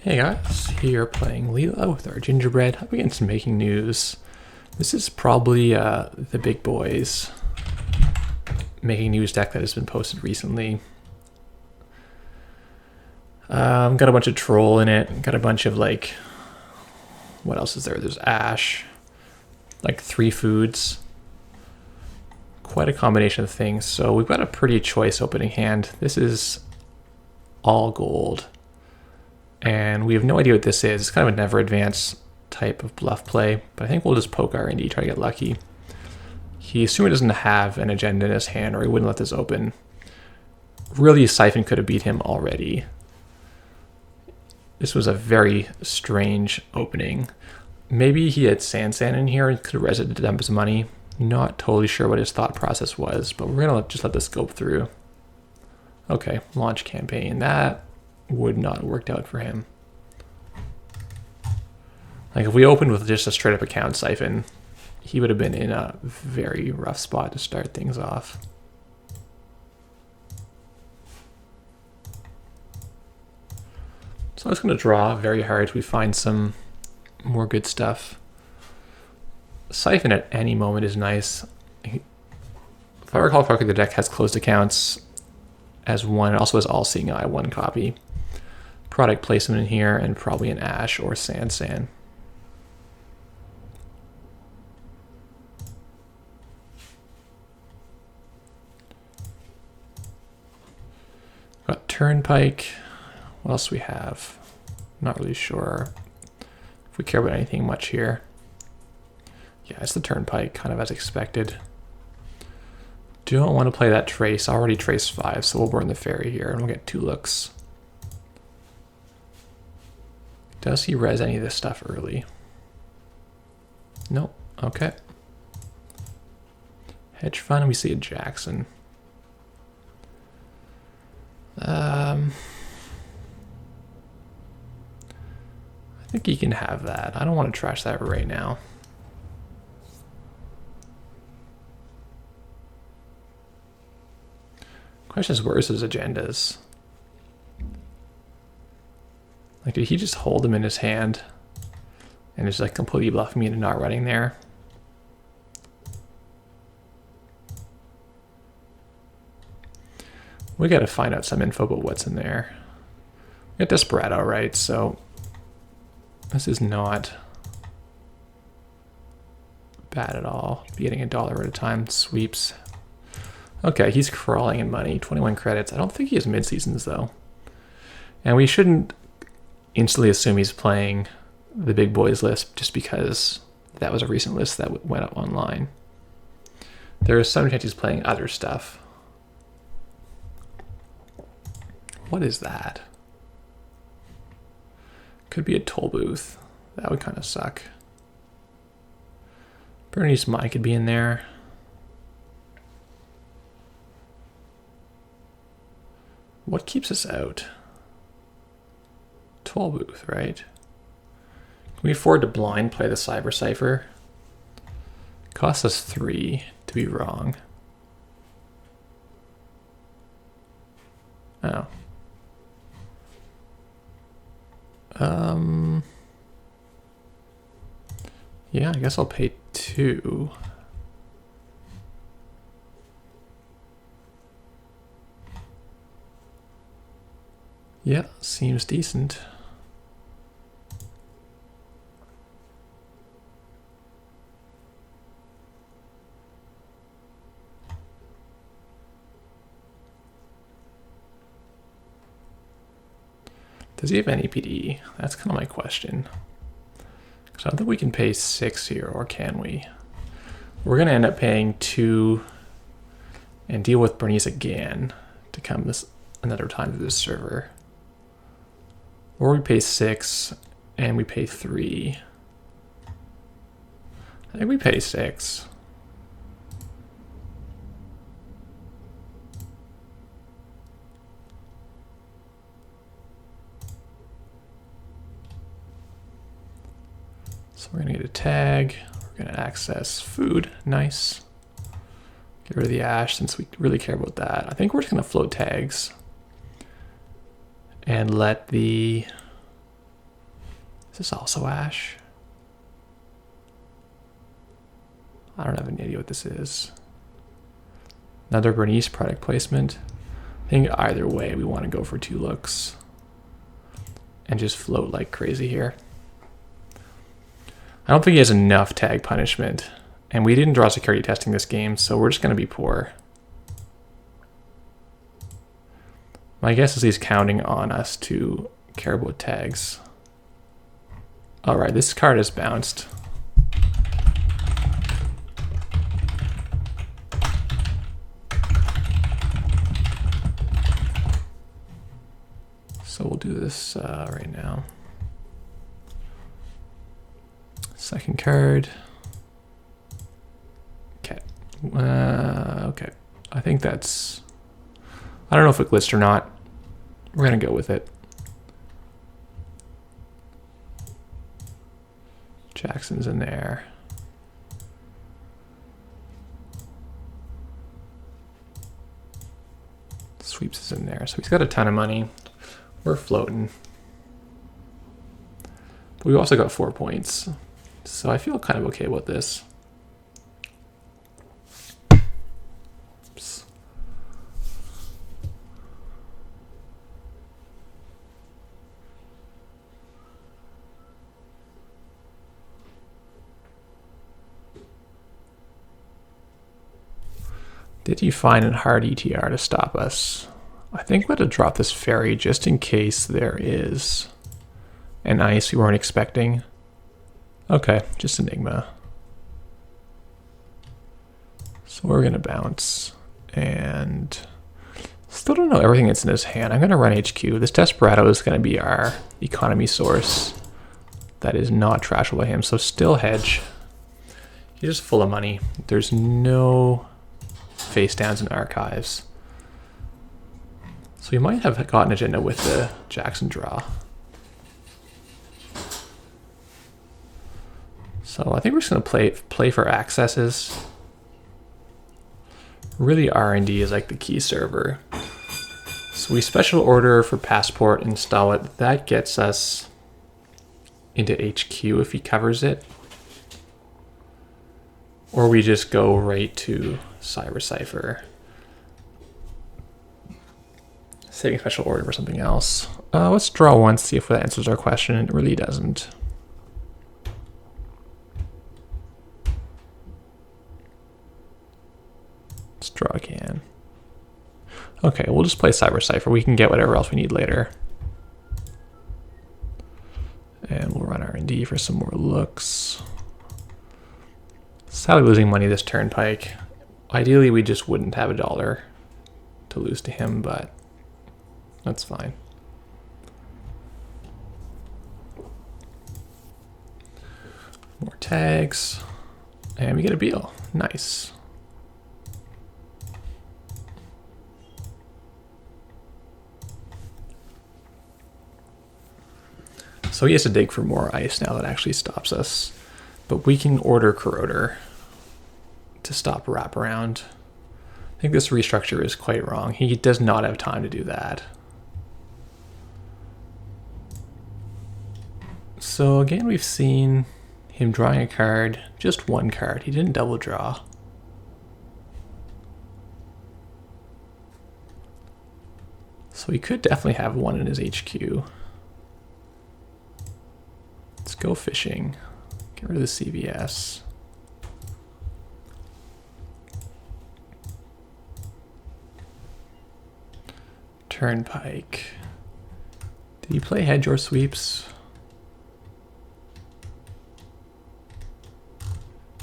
Hey guys, here playing Leela with our Gingerbread, up against making news. This is probably the big boys making news deck that has been posted recently. Got a bunch of troll in it, got a bunch of like, what else is there? There's ash, like 3 foods. Quite a combination of things. So we've got a pretty choice opening hand. This is all gold. And we have no idea what this is. It's kind of a never advance type of bluff play, but I think we'll just poke our indie, try to get lucky. He assuming doesn't have an agenda in his hand or he wouldn't let this open. Really, Siphon could have beat him already. This was a very strange opening. Maybe he had Sand in here and could have resid to dump his money. Not totally sure what his thought process was, but we're gonna just let this go through. Okay, launch campaign. That would not have worked out for him. Like if we opened with just a straight up account Siphon, he would have been in a very rough spot to start things off. So I was going to draw very hard till we find some more good stuff. Siphon at any moment is nice. If I recall correctly, the deck has closed accounts as one. It also has All Seeing Eye, 1 copy. Product placement in here, and probably an ash or sand. Got Turnpike. What else do we have? Not really sure if we care about anything much here. Yeah, it's the Turnpike, kind of as expected. Don't want to play that trace. I already traced 5, so we'll burn the fairy here and we'll get 2 looks. Does he res any of this stuff early? Nope. Okay. Hedge fund, we see a Jackson. I think he can have that. I don't want to trash that right now. Question is, where's his agendas? Like, did he just hold them in his hand and just like completely bluff me into not running there? We got to find out some info about what's in there. We got Desperado, right? So this is not bad at all. Getting $1 at a time, sweeps. Okay, he's crawling in money, 21 credits. I don't think he has mid-seasons though. And we shouldn't instantly assume he's playing the big boys list just because that was a recent list that went up online. There is some chance he's playing other stuff. What is that? Could be a toll booth. That would kind of suck. Bernie's Mine could be in there. What keeps us out? Toll booth, right? Can we afford to blind play the Cyber Cipher? Costs us 3 to be wrong. Oh. Yeah, I guess I'll pay 2. Yeah, seems decent. Does he have any PD? That's kind of my question. Because I don't think we can pay 6 here, or can we? We're going to end up paying 2 and deal with Bernice again to come this another time to this server. Or we pay 6 and we pay 3. I think we pay 6. So we're gonna get a tag. We're gonna access food. Nice. Get rid of the ash since we really care about that. I think we're just gonna float tags and let the Is this also Ash? I don't have any idea what this is. Another Bernice product placement. I think either way we want to go for 2 looks and just float like crazy here. I don't think he has enough tag punishment, and we didn't draw security testing this game, so we're just going to be poor. My guess is he's counting on us to care about tags. All right, this card is bounced. So we'll do this right now. Second card. Okay. Okay. I think that's... I don't know if it glitched or not. We're going to go with it. Jackson's in there. Sweeps is in there. So he's got a ton of money. We're floating. But we also got 4 points. So I feel kind of okay about this. Oops. Did you find a hard ETR to stop us? I think we're going to drop this fairy just in case there is an ice we weren't expecting. Okay, just Enigma. So we're going to bounce. And still don't know everything that's in his hand. I'm going to run HQ. This Desperado is going to be our economy source. That is not trashable by him. So still hedge. He's just full of money. There's no face downs in archives. So we might have gotten agenda with the Jackson draw. So I think we're just going to play for accesses. Really R&D is like the key server. So we special order for passport, install it. That gets us into HQ if he covers it. Or we just go right to Cyber Cipher. Saving special order for something else. Let's draw once, see if that answers our question, and it really doesn't. Let's draw again. Okay, we'll just play Cyber Cipher. We can get whatever else we need later. And we'll run R&D for some more looks. Sadly losing money this turnpike. Ideally, we just wouldn't have $1 to lose to him, but that's fine. More tags. And we get a Beal. Nice. So he has to dig for more ice now. That actually stops us. But we can order Corroder to stop wraparound. I think this restructure is quite wrong. He does not have time to do that. So again, we've seen him drawing a card, just one card. He didn't double draw. So he could definitely have one in his HQ. Let's go fishing. Get rid of the CVS. Turnpike. Did he play hedge or sweeps?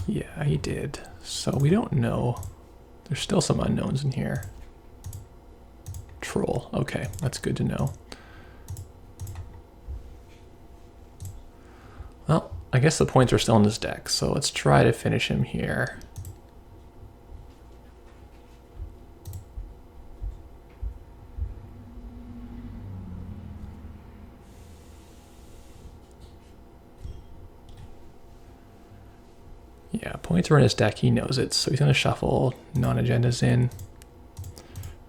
Yeah, he did. So we don't know. There's still some unknowns in here. Troll. Okay, that's good to know. Well, I guess the points are still in his deck, so let's try to finish him here. Yeah, points are in his deck, he knows it, so he's going to shuffle non-agendas in,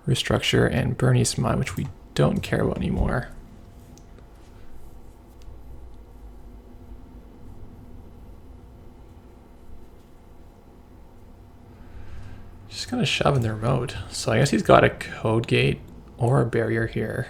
restructure, and Bernie's Mine, which we don't care about anymore. Just gonna shove in the remote. So I guess he's got a code gate or a barrier here.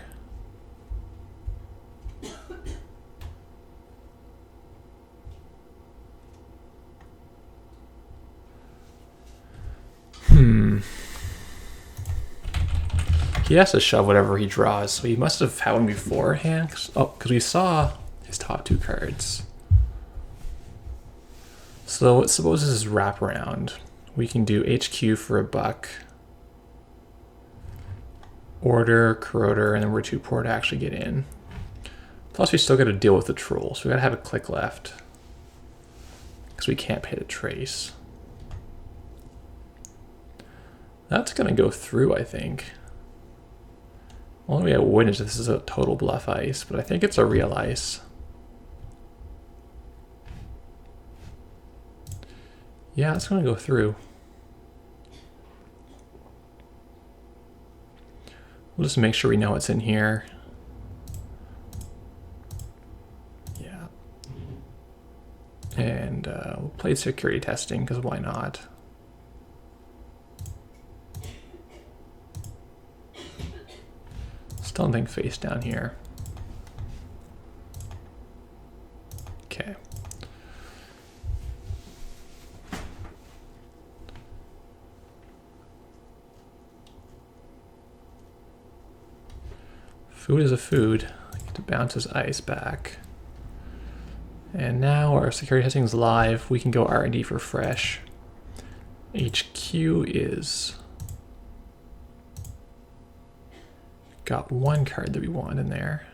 He has to shove whatever he draws, so he must have had one beforehand. Because we saw his top two cards. So suppose this is wraparound. We can do HQ for $1. Order, corroder, and then we're too poor to actually get in. Plus we still got to deal with the troll, so we got to have a click left. Because we can't pay the trace. That's going to go through, I think. Only way I wouldn't is if this is a total bluff ice, but I think it's a real ice. Yeah, it's going to go through. We'll just make sure we know what's in here. Yeah. And we'll play security testing, because why not? Still nothing face down here. Okay. Food is a food. I get to bounce his ice back. And now our security testing is live. We can go R&D for fresh. HQ is... Got one card that we want in there.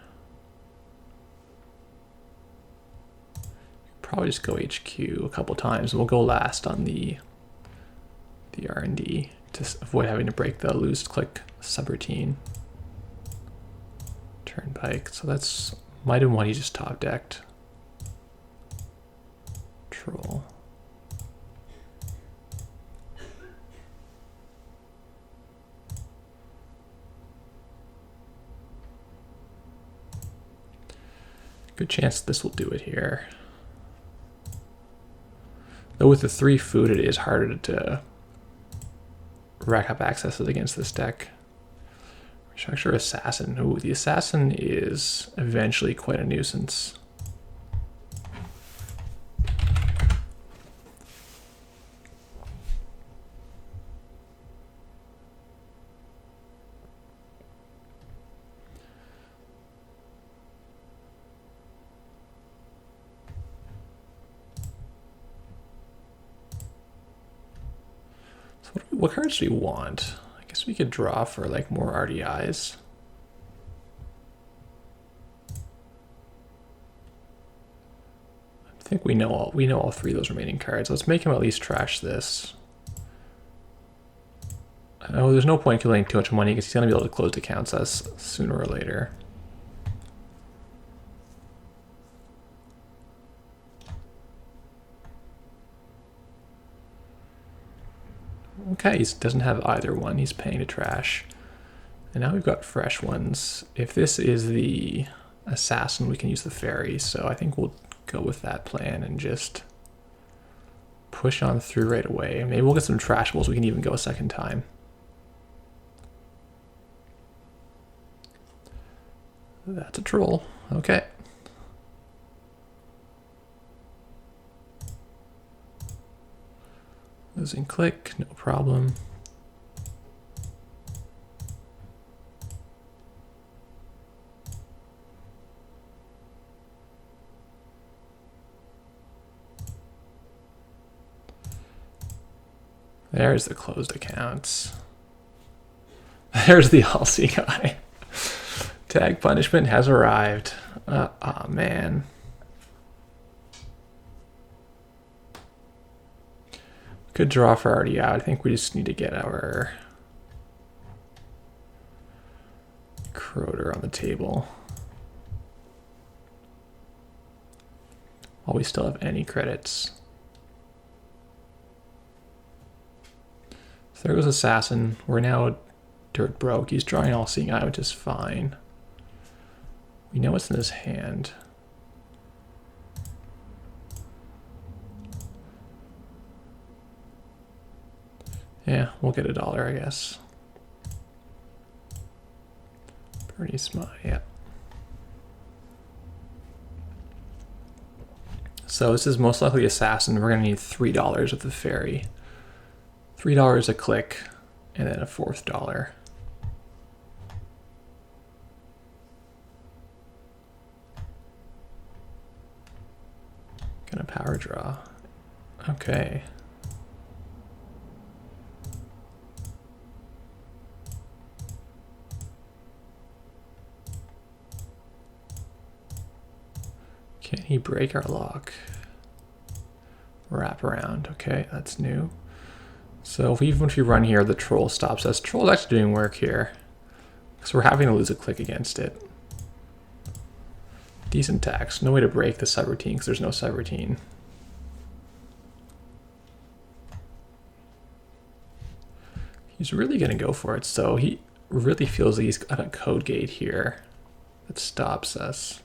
Probably just go HQ a couple times. We'll go last on the R&D to avoid having to break the lose click subroutine. Turnpike. So that's might have one he just top decked. Troll. Good chance this will do it here. Though with the 3 food, it is harder to rack up accesses against this deck. Restructure Assassin. Ooh, the Assassin is eventually quite a nuisance. What cards do we want? I guess we could draw for like more RDIs. I think we know all 3 of those remaining cards. Let's make him at least trash this. Oh, there's no point killing too much money because he's gonna be able to close accounts us sooner or later. Okay, he doesn't have either one. He's paying to trash. And now we've got fresh ones. If this is the assassin, we can use the fairy. So I think we'll go with that plan and just push on through right away. Maybe we'll get some trashables. We can even go a second time. That's a troll. Okay. Losing click, no problem. There's the closed accounts. There's the all-seeing eye. Tag punishment has arrived. Oh man. Good draw for already out. I think we just need to get our Croder on the table. While we still have any credits. So there goes Assassin. We're now dirt broke. He's drawing all-seeing eye, which is fine. We know what's in his hand. Yeah, we'll get $1, I guess. Pretty smart, yeah. So this is most likely assassin. We're gonna need $3 with the fairy. $3 a click, and then a fourth dollar. Gonna power draw. Okay. Can he break our lock? Wrap around. Okay, that's new. So even if we run here, the troll stops us. Troll's actually doing work here, because we're having to lose a click against it. Decent tax. No way to break the subroutine because there's no subroutine. He's really going to go for it. So he really feels like he's got a code gate here that stops us.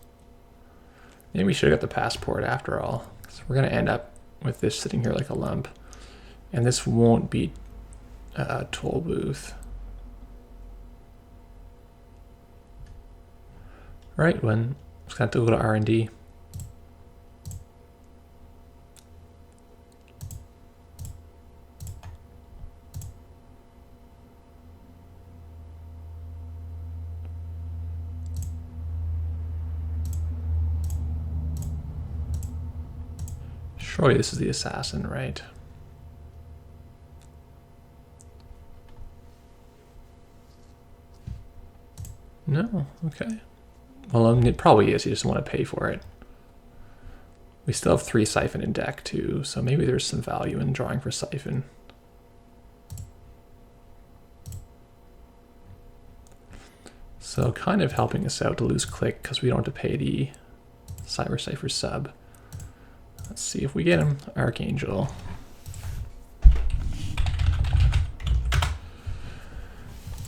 Maybe we should have got the passport after all. So we're going to end up with this sitting here like a lump. And this won't be a toll booth. Right, when just got to go to R&D. Surely this is the assassin, right? No, okay. Well, it probably is. You just want to pay for it. We still have 3 siphon in deck too, so maybe there's some value in drawing for siphon. So kind of helping us out to lose click because we don't have to pay the Cyber Cipher sub. Let's see if we get him. Archangel.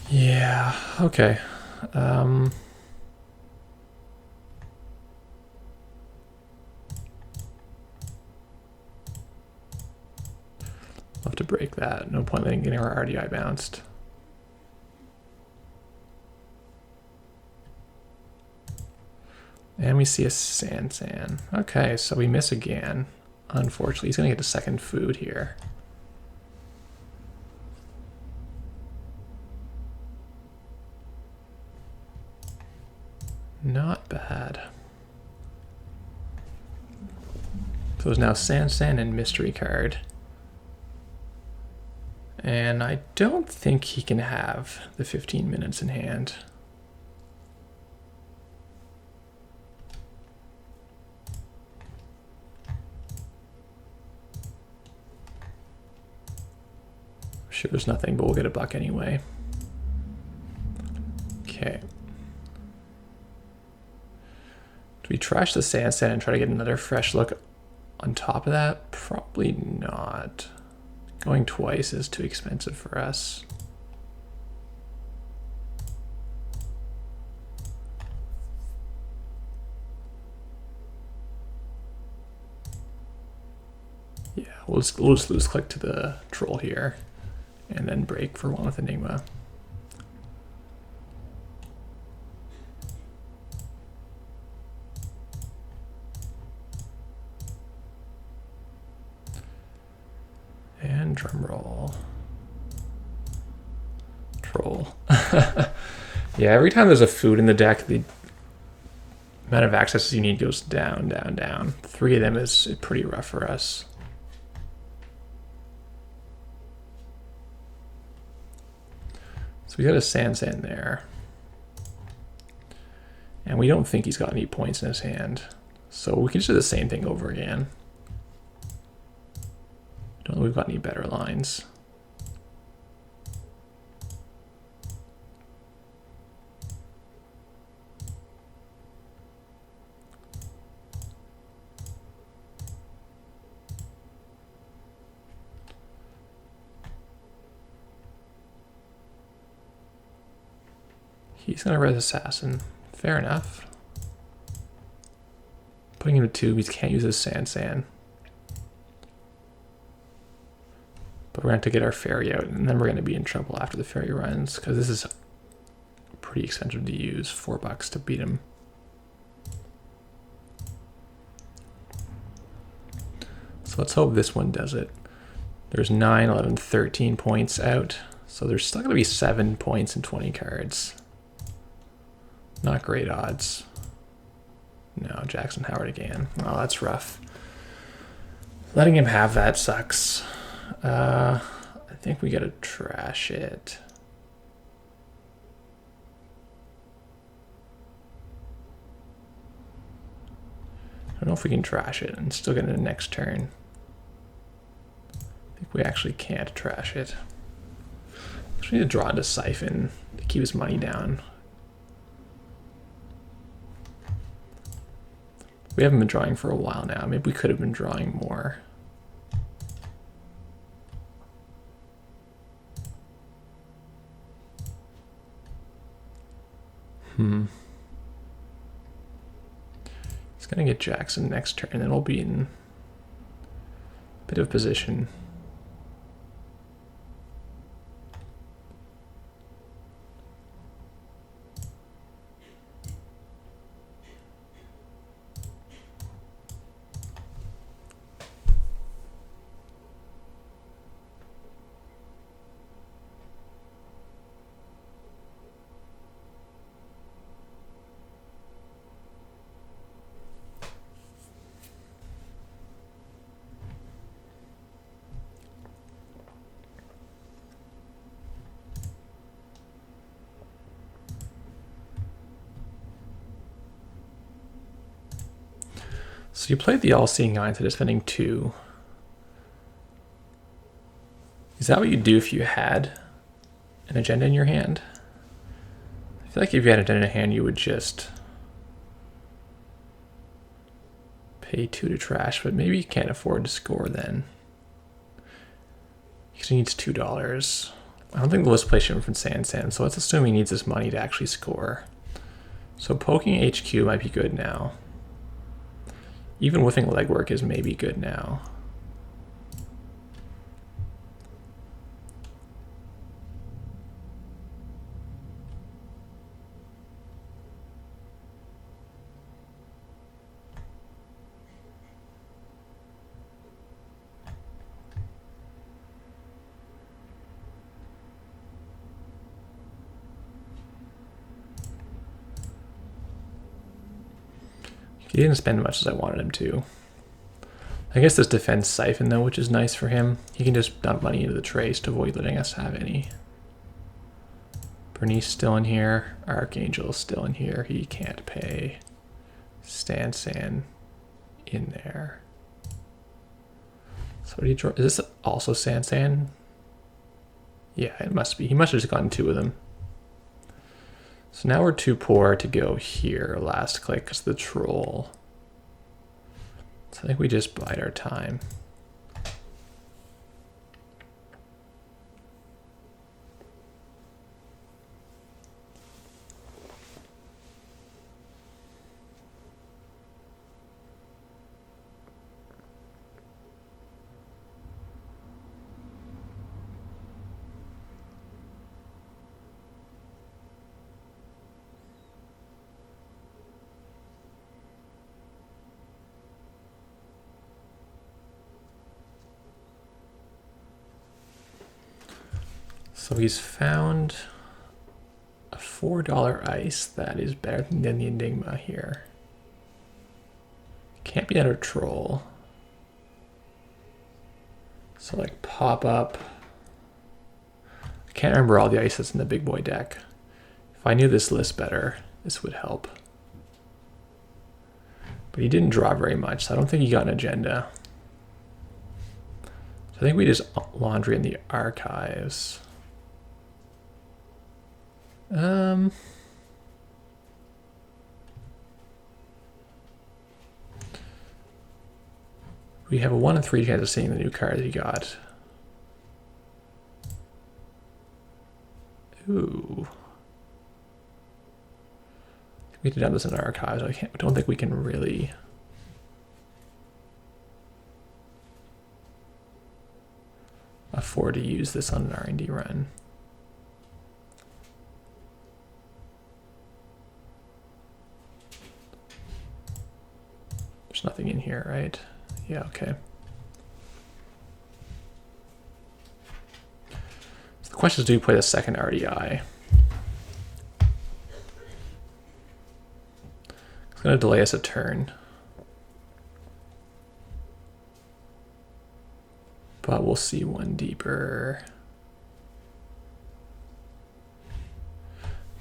Yeah, okay. I'll have to break that. No point letting getting our RDI bounced. And we see a San. Okay, so we miss again. Unfortunately, he's gonna get a second food here. Not bad. So there's now San and mystery card. And I don't think he can have the 15 minutes in hand. Sure, there's nothing, but we'll get a buck anyway. Okay. Do we trash the San and try to get another fresh look on top of that? Probably not. Going twice is too expensive for us. Yeah, we'll just lose click to the troll here. And then break for one with Enigma. And drum roll. Troll. Yeah, every time there's a food in the deck, the amount of accesses you need goes down, down, down. 3 of them is pretty rough for us. So we got a San there. And we don't think he's got any points in his hand. So we can just do the same thing over again. Don't think we've got any better lines. He's gonna res assassin. Fair enough. Putting him to 2, he can't use his San. But we're going to have to get our fairy out, and then we're going to be in trouble after the fairy runs, because this is pretty expensive to use. $4 to beat him. So let's hope this one does it. There's 9, 11, 13 points out. So there's still going to be 7 points in 20 cards. Not great odds. No, Jackson Howard again. Oh, that's rough. Letting him have that sucks. I think we gotta trash it. I don't know if we can trash it and still get it in the next turn. I think we actually can't trash it. We need to draw into Siphon to keep his money down. We haven't been drawing for a while now. Maybe we could have been drawing more. He's gonna get Jackson next turn, and then we'll be in a bit of position. So you played the All-Seeing Eye instead of spending 2. Is that what you'd do if you had an agenda in your hand? I feel like if you had an agenda in hand, you would just pay 2 to trash, but maybe you can't afford to score then. Because he needs $2. I don't think the list plays him from Sansan, so let's assume he needs this money to actually score. So poking HQ might be good now. Even whiffing legwork is maybe good now. He didn't spend as much as I wanted him to. I guess this defends Siphon though, which is nice for him. He can just dump money into the trace to avoid letting us have any. Bernice still in here. Archangel still in here. He can't pay. Sansan in there. So what do you draw? Is this also Sansan? Yeah, it must be. He must have just gotten 2 of them. So now we're too poor to go here last click because of the troll. So I think we just bide our time. So he's found a $4 ice that is better than the Enigma here. Can't be under troll. So like pop up. I can't remember all the ice that's in the big boy deck. If I knew this list better, this would help. But he didn't draw very much, so I don't think he got an agenda. So I think we just laundry in the archives. We have a 1 in 3 chance of seeing the new card that he got. Ooh. We could have done this in archives. I don't think we can really. A afford to use this on an R&D run. There's nothing in here, right? Yeah, okay. So the question is, do we play the second RDI? It's going to delay us a turn. But we'll see one deeper.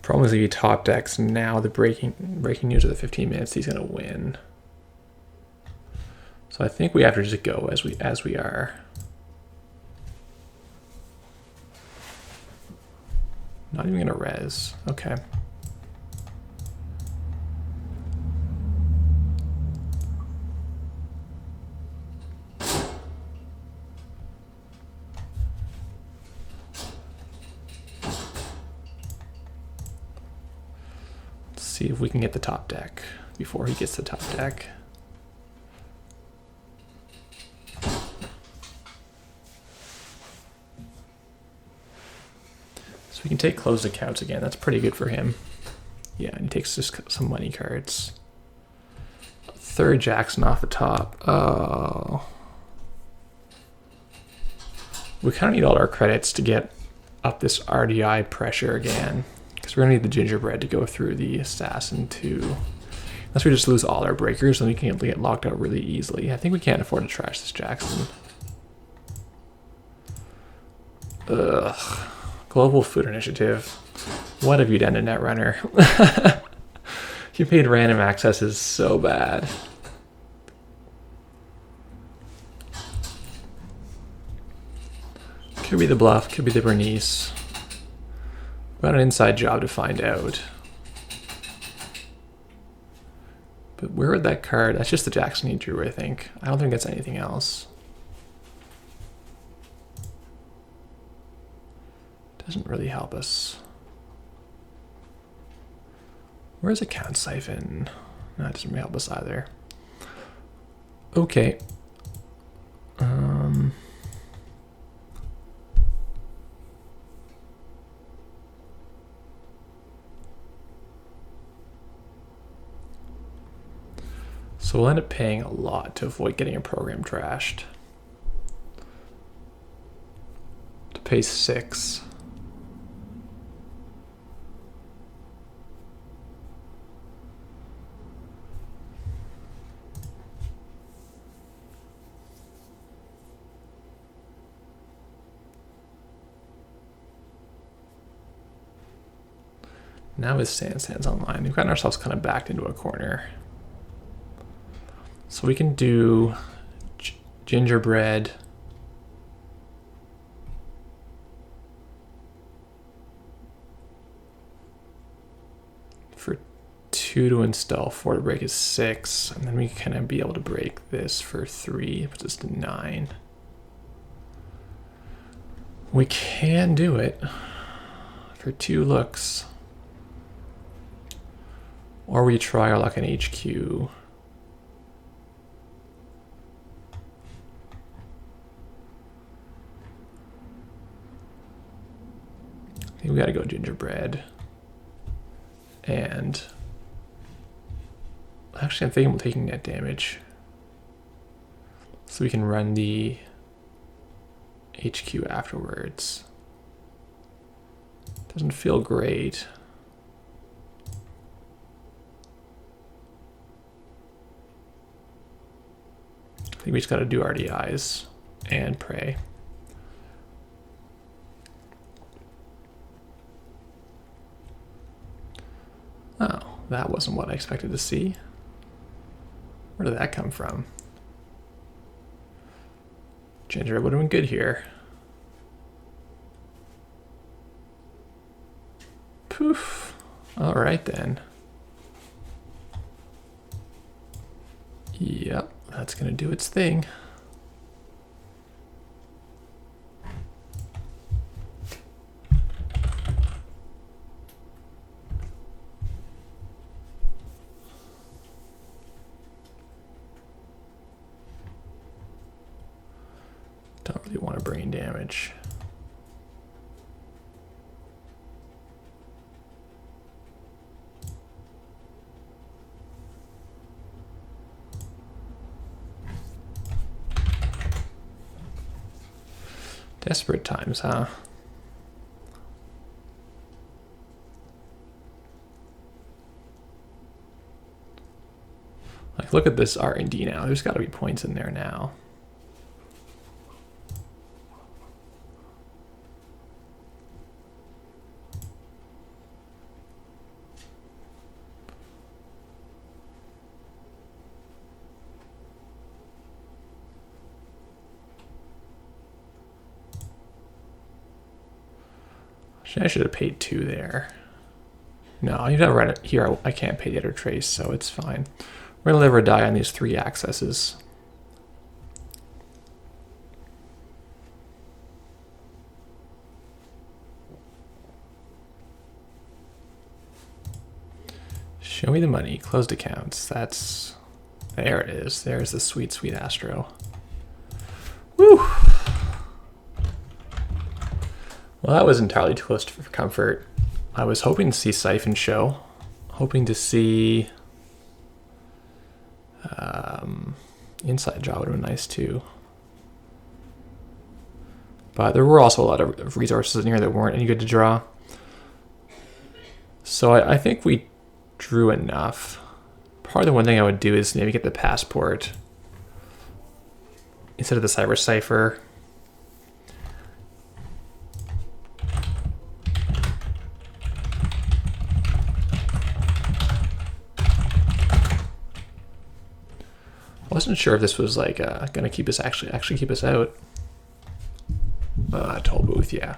Problem is if he top decks now, the breaking news of the 15 minutes, he's going to win. So I think we have to just go as we are. Not even going to res. Okay. See if we can get the top deck before he gets the top deck. So we can take closed accounts again. That's pretty good for him. Yeah, and he takes just some money cards. Third Jackson off the top. Oh. We kind of need all our credits to get up this RDI pressure again. Because we're going to need the Gingerbread to go through the Assassin too. Unless we just lose all our breakers, then we can get locked out really easily. I think we can't afford to trash this Jackson. Ugh. Global Food Initiative. What have you done to Netrunner? You made random accesses so bad. Could be the bluff, could be the Bernice. Got an inside job to find out. But where would that card? That's just the Jackson he drew, I think. I don't think that's anything else. Doesn't really help us. Where's Account Siphon? No, it doesn't really help us either. Okay. So we'll end up paying a lot to avoid getting a program trashed. To pay 6. Now his Sand's online. We've gotten ourselves kind of backed into a corner. So we can do Gingerbread. For 2 to install, 4 to break is 6. And then we kind of be able to break this for 3, puts us to 9. We can do it for 2 looks. Or we try our luck in HQ. I think we gotta go Gingerbread. And actually I'm thinking we're taking net damage. So we can run the HQ afterwards. Doesn't feel great. I think we just gotta do RDIs and pray. Oh, that wasn't what I expected to see. Where did that come from? Ginger would have been good here. Poof. All right then. Yep, that's gonna do its thing. Don't really want to brain damage. Desperate times, huh? Like, look at this R&D now. There's got to be points in there now. I should have paid 2 there. No, you don't run it here. I can't pay the other trace, so it's fine. We're gonna live or die on these 3 accesses. Show me the money. Closed accounts. There it is. There's the sweet, sweet Astro. Woo! Well, that was entirely too close for comfort. I was hoping to see Siphon show. Hoping to see... Inside Draw would have been nice too. But there were also a lot of resources in here that weren't any good to draw. So I think we drew enough. Probably the one thing I would do is maybe get the passport instead of the Cyber Cipher. I wasn't sure if this was like gonna keep us actually keep us out. Toll booth, yeah.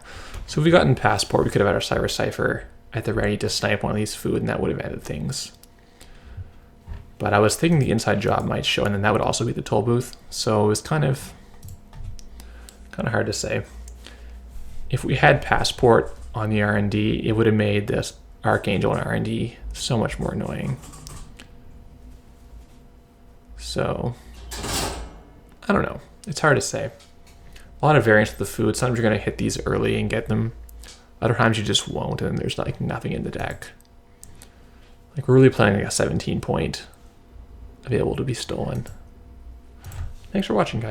So if we gotten passport, we could have had our Cyber Cipher at the ready to snipe one of these food, and that would have added things. But I was thinking the inside job might show, and then that would also be the toll booth. So it was kind of hard to say. If we had passport on the R&D, it would have made this Archangel and R&D so much more annoying. So, I don't know. It's hard to say. A lot of variance with the food. Sometimes you're going to hit these early and get them. Other times you just won't, and there's like nothing in the deck. Like, we're really playing like a 17 point available to be stolen. Thanks for watching, guys.